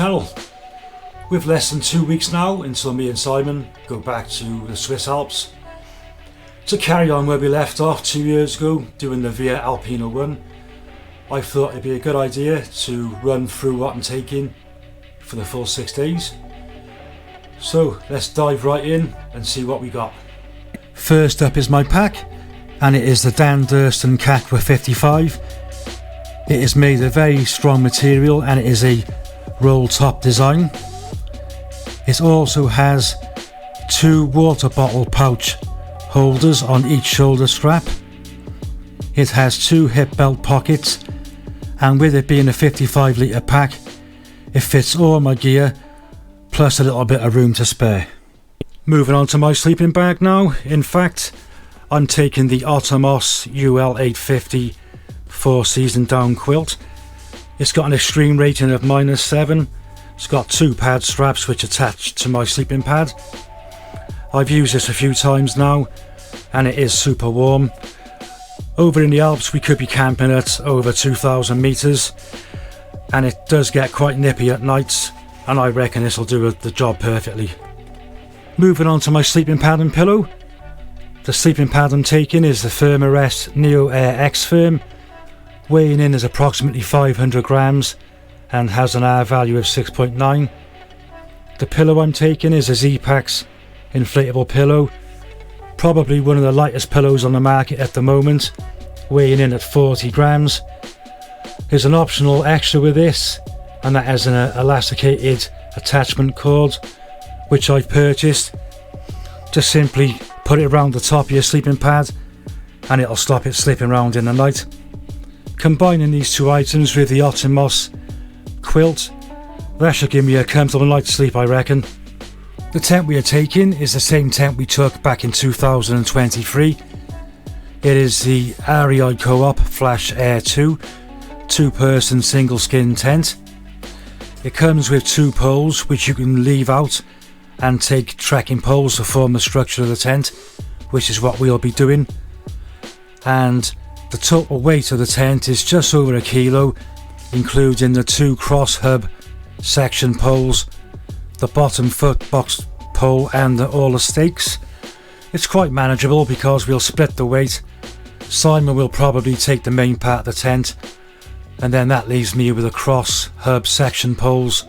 channel. With less than 2 weeks now until me and Simon go back to the Swiss Alps to carry on where we left off 2 years ago doing the Via Alpina run, I thought it'd be a good idea to run through what I'm taking for the full 6 days. So let's dive right in and see what we got. First up is my pack, and it is the Dan Durston Cactua 55. It is made of very strong material and it is a roll top design. It also has 2 water bottle pouch holders on each shoulder strap. It has 2 hip belt pockets, and with it being a 55 litre pack, it fits all my gear plus a little bit of room to spare. Moving on to my sleeping bag now. In fact, I'm taking the Ottomos UL 850 4 season down quilt. It's got an extreme rating of -7. It's got 2 pad straps which attach to my sleeping pad. I've used this a few times now and it is super warm. Over in the Alps we could be camping at over 2,000 meters, and it does get quite nippy at nights, and I reckon this will do the job perfectly. Moving on to my sleeping pad and pillow. The sleeping pad I'm taking is the Thermarest Neo Air X Firm. Weighing in is approximately 500 grams and has an R value of 6.9. The pillow I'm taking is a Z-Pax inflatable pillow, probably one of the lightest pillows on the market at the moment, weighing in at 40 grams. There's an optional extra with this, and that is an elasticated attachment cord which I've purchased. Just simply put it around the top of your sleeping pad and it'll stop it slipping around in the night. Combining these 2 items with the Ottomos quilt, that should give me a comfortable night's sleep, I reckon. The tent we are taking is the same tent we took back in 2023. It is the REI Co-op Flash Air 2 2-person single skin tent. It comes with 2 poles which you can leave out and take trekking poles to form the structure of the tent, which is what we'll be doing. And the total weight of the tent is just over 1 kilo, including the 2 cross hub section poles, the bottom foot box pole and all the stakes. It's quite manageable because we'll split the weight. Simon will probably take the main part of the tent, and then that leaves me with the cross hub section poles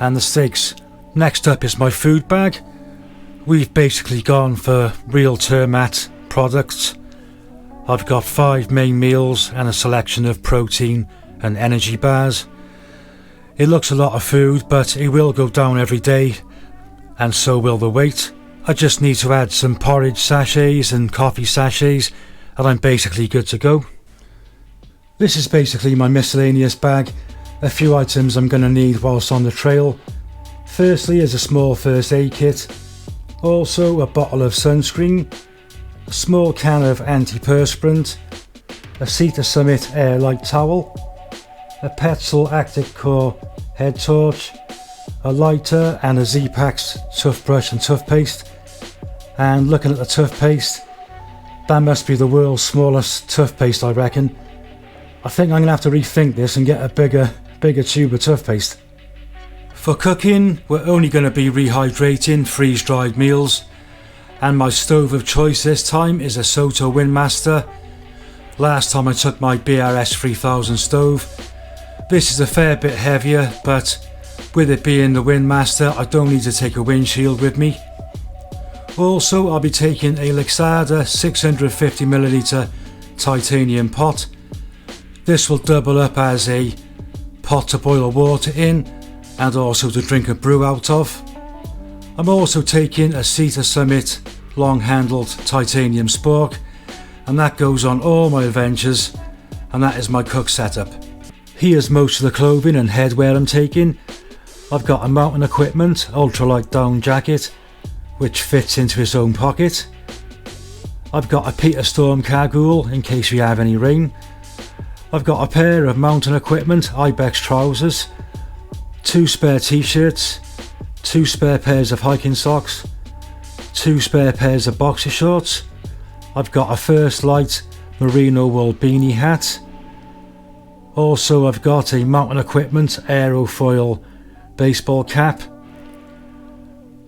and the stakes. Next up is my food bag. We've basically gone for real Termat products. I've got 5 main meals and a selection of protein and energy bars. It looks a lot of food, but it will go down every day, and so will the weight. I just need to add some porridge sachets and coffee sachets, and I'm basically good to go. This is basically my miscellaneous bag. A few items I'm going to need whilst on the trail. Firstly is a small first aid kit, also a bottle of sunscreen, a small can of antiperspirant, a Cedar Summit Air Light towel, a Petzl Active Core head torch, a lighter and a Z-Pax toothbrush and toothpaste. And looking at the toothpaste, that must be the world's smallest toothpaste, I reckon. I think I'm going to have to rethink this and get a bigger tube of toothpaste. For cooking, we're only going to be rehydrating freeze-dried meals, and my stove of choice this time is a Soto Windmaster. Last time I took my BRS 3000 stove. This is a fair bit heavier, but with it being the Windmaster, I don't need to take a windshield with me. Also, I'll be taking a Lixada 650ml titanium pot. This will double up as a pot to boil water in and also to drink a brew out of. I'm also taking a Cedar Summit long handled titanium spork, and that goes on all my adventures, and that is my cook setup. Here's most of the clothing and headwear I'm taking. I've got a mountain equipment ultralight down jacket which fits into its own pocket. I've got a Peter Storm cagoule in case we have any rain. I've got a pair of mountain equipment Ibex trousers, 2 spare t-shirts, 2 spare pairs of hiking socks, 2 spare pairs of boxer shorts. I've got a First Light merino wool beanie hat. Also I've got a mountain equipment aerofoil baseball cap,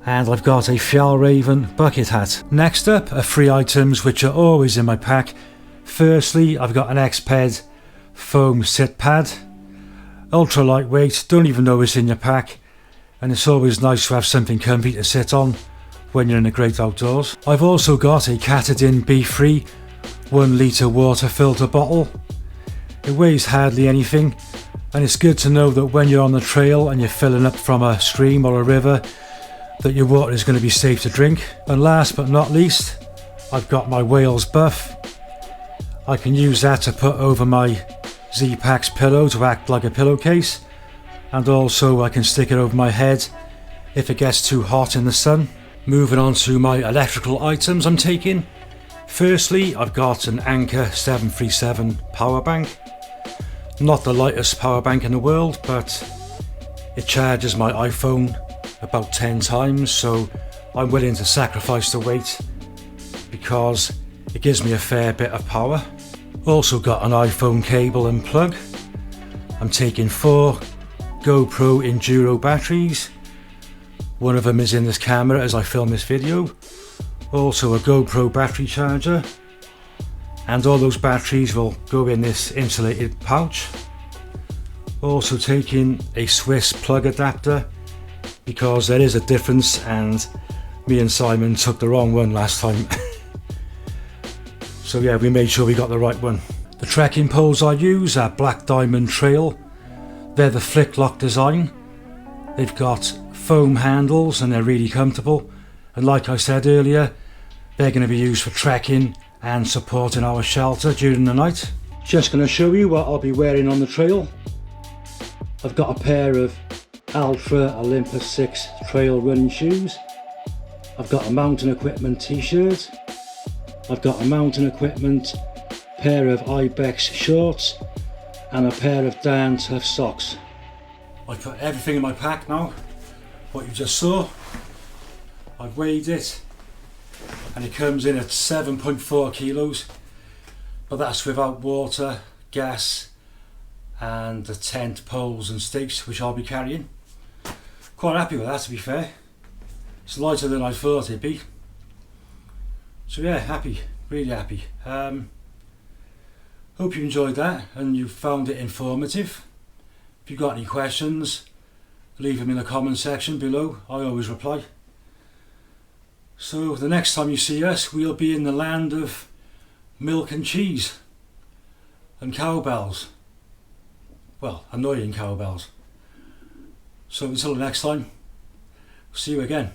and I've got a Fjallraven bucket hat. Next up are 3 items which are always in my pack. Firstly, I've got an X-Ped foam sit pad, ultra lightweight, don't even know it's in your pack, and it's always nice to have something comfy to sit on when you're in the great outdoors. I've also got a Katadyn B3 1 litre water filter bottle. It weighs hardly anything, and it's good to know that when you're on the trail and you're filling up from a stream or a river, that your water is going to be safe to drink. And last but not least, I've got my Wales buff. I can use that to put over my Z-Packs pillow to act like a pillowcase, and also I can stick it over my head if it gets too hot in the sun. Moving on to my electrical items I'm taking. Firstly, I've got an Anker 737 power bank. Not the lightest power bank in the world, but it charges my iPhone about 10 times, so I'm willing to sacrifice the weight because it gives me a fair bit of power. Also got an iPhone cable and plug. I'm taking 4 GoPro Enduro batteries. One of them is in this camera as I film this video. Also a GoPro battery charger, and all those batteries will go in this insulated pouch. Also taking a Swiss plug adapter because there is a difference, and me and Simon took the wrong one last time. So yeah, we made sure we got the right one. The trekking poles I use are Black Diamond Trail. They're the flick lock design. They've got foam handles and they're really comfortable, and like I said earlier, they're going to be used for trekking and supporting our shelter during the night. Just going to show you what I'll be wearing on the trail. I've got a pair of Ultra Olympus 6 trail running shoes. I've got a mountain equipment t-shirt. I've got a mountain equipment pair of Ibex shorts and a pair of Dan Tough socks. I've put everything in my pack now. What you just saw, I've weighed it, and it comes in at 7.4 kilos, but that's without water, gas and the tent, poles and stakes which I'll be carrying. Quite happy with that, to be fair. It's lighter than I thought it'd be. So yeah, happy, really happy. Hope you enjoyed that and you found it informative. If you've got any questions, leave them in the comment section below. I always reply. So the next time you see us, we'll be in the land of milk and cheese and cowbells. Well, annoying cowbells. So until the next time, see you again.